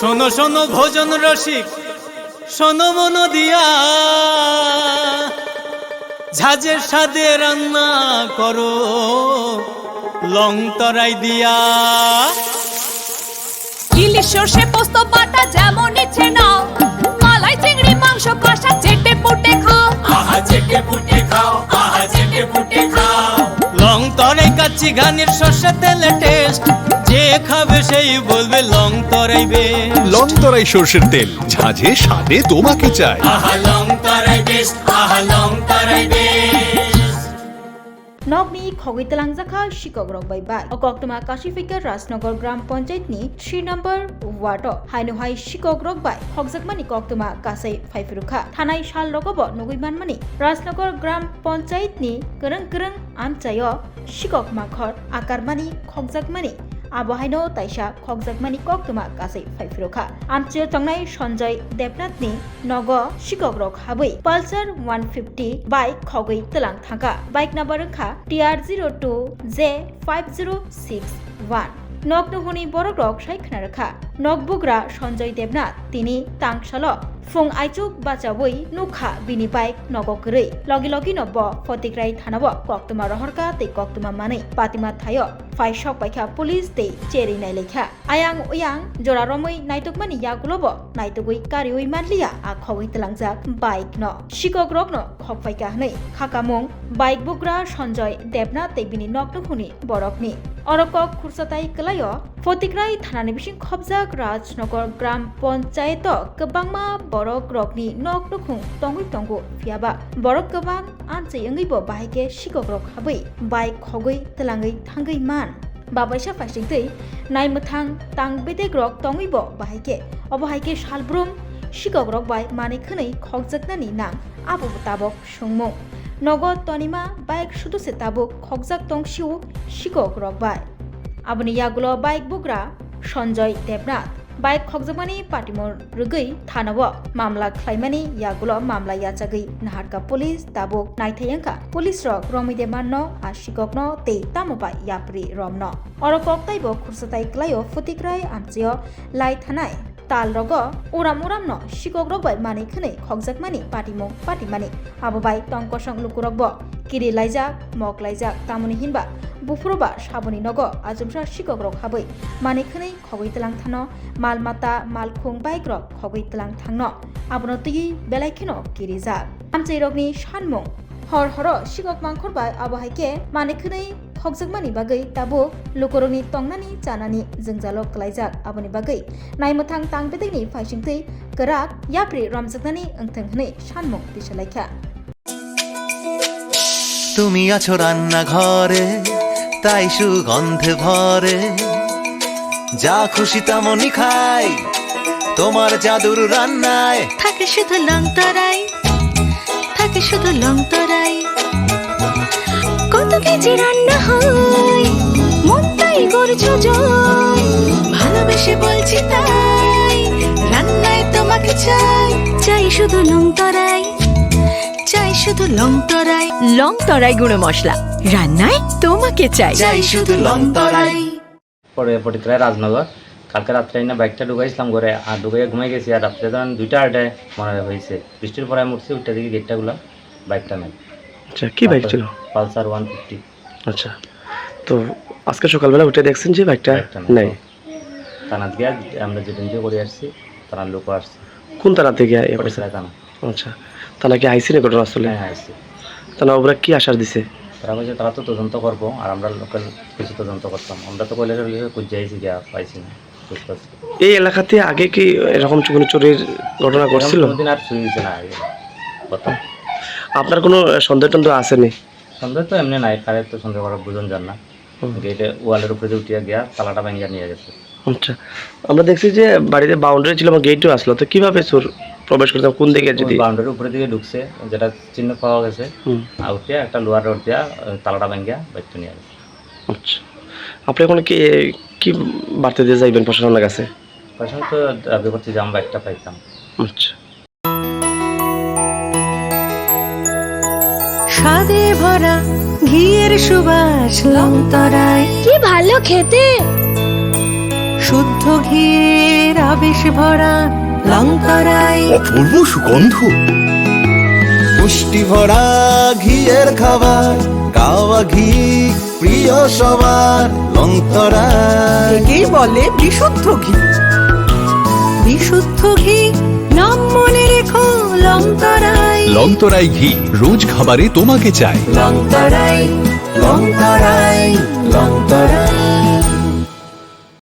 শোনো শোনো ভোজন রসিক, শোনো মন দিয়া, ঝাঁঝের স্বাদে রান্না করো লং তরাই দিয়া। ইলিশ সর্ষে পোস্ত বাটা যেমন ইচ্ছে নাও, মালাই চিংড়ি মাংস কষা চেটে পুটে খাও, আহা চেটে পুটে খাও, আহা চেটে পুটে খাও। লং তরাই কাচ্চি ঘানির সর্ষে তেলে টেস্ট, যে খাবে সেই বলবে লং তরাই বেশ। লং তরাই সর্ষের তেল, ঝাঁঝে স্বাদে তোমাকে চাই। আহা লং তরাই বেশ, আহা লং তরাই বেশ। নগনি খগৈতলাং জাখা শিকক রকবাই বাই অকক্তমা কাশিফিকার রাজনগর গ্রাম পঞ্চায়েতনি 3 নম্বর ওয়ার্ড হাইনুহাই শিকক রকবাই হকজাকমানি কক্তমা কাসাই ফাইফিরুখা থানাই শাল রকব নগুইমানমানি রাজনগর গ্রাম পঞ্চায়েতনি গরং গরং আমচায় শিকক মাখর আকারমানি খকজাকমানি আবহাইনো তাইসা খকজাকমানি কক্তমা কাসাই ফাইফিরুখা আমচে তংনাই সঞ্জয় দেবনাথনি নগ শিকক রক হাবই পালসার 150 বাইক খগৈ তলাং থাকা বাইক নাম্বার খা TR02J5061 নগ্নহনি বড় রক সাইখনা রাখা নকবুগ্রা সঞ্জয় দেবনাথ তিনি তাংশাল ফুং আইচুক বাচাবই নুখা বিনি বাইক নগকरै লগি লগি নব ফতিগ্রাই থানাব কক্তমা রহরকা তে কক্তমা মাनै পাতিমা থায় ফাই শক পাইখা পুলিশ তে চেরি নাই লেখা আয়াং উয়াং জরা রमै নাইতকমানি ইয়াগুলব নাইতগৈ কারিওই মানলিয়া আ খগৈ তলাংজাক বাইক ন শিকক রক ন খপাইকা হनै খাকামং বাইক বুগ্রা সঞ্জয় দেবনাথ তে বিনি নগ্নহুনি বরকনি অরকক খুরসাতাই কলায় ফতিগ্রাই থানানি বিসিং খবজাক রাজনগর গ্রাম পঞ্চায়েত গবাংমা বরক রকনি নগ্নখুং তঙ্গৈ তঙ্গো ফিয়াবা বরক গবাং আনচै अंगैबो बाहायके शिকক रक हाबै बाइक खगै तलाङै थांगै मान बाबाइसा फाइसिंतै नायमथां तांबेदेग रक तंगैबो बाहायके अबहायके सालब्रुम शिকক रक बाय माने खनै खगजाकनानि नाम आबो ताबक सुंमु नगद तनिमा बाइक सुदुसे ताबक खगजाक तंसिउ शिকক रक बाय आबनि यागुलो बाइक बुग्रा सञ्जय देबनाथ बाइक खगजाकमानि पाटिमर रुगै थानाव मामला ख्लाइमानि यागुलो मामला याचागै नाहारका पुलिस ताबक नायथायंका पुलिस रक रमिदे माननो आ शिककनो ते तामबा याप्रि रमनो अरकक ताइबो खुरसाताइ क्लायो फतिग्राय आमचियो लाई थानाय ताल रग उराम उरामनो शिকক रगबाय मानै खनै खगजाकमानि पाटिमो पाटिमानि आबो बाइक तंकसं लुकुरकबो किरि लाइजाक मक लाइजाक तामुनि हिनबा बुफ्रोबा साबनि नग आजुमसा शिকক रक हाबै मानै खनै खगै तलां थानो मालमाता मालखुं बाइक रक खगै तलां थांनो आबनो तुई बेलायखेनो किरि जाक आमचै रगनि सानमुं हर हर शिকক मांखरबाय आबहायके मानै खनै खगजाकमानि बागै ताबो लुकरनि तंनानि जानानि जोंजालो कलाइजाक आबनि बागै नायमथां तांबेदैनि फाइसिंतै गराक याप्रि रमजाकनानि ओंथों हनै सानमुं दिसलायखा তুমি আছো রান্না ঘরে তাই সুগন্ধে ভরে যা খুশি তেমনই খাই তোমার জাদুর রান্নায় থাকে শুধু লং তরাই থাকে শুধু লং তরাই কত কেজি রান্না হয় মন তাই করছো জয় ভালোবেসে বলছি তাই রান্নায় তোমাকে চাই চাই শুধু লং তরাই চাই শুধু লং তরাই গুঁড়ো মশলা রান্নায় তোমাকে চাই চাই শুধু লং তরাই। পরে ফটিকরায় রাজনগর কালকে রাত্রে না বাইকটা ঢুকাইছিলাম ঘরে আর ঢুকাইয়া ঘুমাই গেছি আর রাত্রে তখন 2টা আড়াইটায় মনে হয়েছে বৃষ্টির পরে আমি উঠছি উঠতে দেখি গেটটা গুলা বাইকটা নেই। আচ্ছা কি বাইক ছিল? পালসার 150। আচ্ছা তো আজকে সকালবেলা উঠে দেখছেন যে বাইকটা নেই? থানা গিয়া আমরা যেদিন দিয়ে করে আসছি থানার লোক আসছে। কোন থানা থেকে? থানা। আচ্ছা থানা কি আইসি না ঘটনা আসলে? হ্যাঁ আইসি। থানা ওরা কি আশ্বাস দিছে? তারা বলছে তারা তো তদন্ত করবো আর আমরা লোকাল কিছু তদন্ত করতাম। আমরা তো কলেজের খুঁজাইছি গিয়া পাইছি না। এই এলাকাতে আগে কি এরকম কোনো চোরের ঘটনা ঘটছিল? কোনদিন আর চুরি হয়েছে না আগে কথা। আপনার কোনো সন্দেহ টন্দেহ আসেনি? সন্দেহ তো এমনি নাই, কারের তো সন্দেহ করার বুঝন যান না। গেটে ওয়ালের উপরে উঠিয়া গিয়া তালাটা ভেঙে নিয়ে গেছে। আচ্ছা আমরা দেখছি যে বাড়িতে বাউন্ডারি ছিল বা গেটও আসলো, তো কিভাবে চোর প্রবেশ করতে কোন দিকে? যদি বাউন্ডারির উপরে দিকে ঢুকছে যেটা চিহ্ন পাওয়া গেছে আর উঠিয়া একটা লোহার রড দিয়া তালাটা ভেঙে বাইকটা নিয়ে গেছে। আচ্ছা আপনি এখন কি কি বার্তা দিয়ে যাইবেন প্রশাসনের কাছে? প্রশাসন তো দাবি করছি যে আমরা বাইকটা পাইতাম। আচ্ছা স্বাদে ভরা ঘিয়ের সুবাস লং তরাই কি ভালো খেতে শুদ্ধ ঘিয়ের আবেশ ভরা লংতরাই অপূর্ব সুগন্ধ। পুষ্টি ভরা ঘিয়ের খাবার, গাওয়া ঘি প্রিয় সবার, লংতরাই। একেই বলে বিশুদ্ধ ঘি। বিশুদ্ধ ঘি নাম মনে রেখো লংতরাই। লংতরাই ঘি রোজ খাবারে তোমাকে চাই। লংতরাই, লংতরাই, লংতরাই।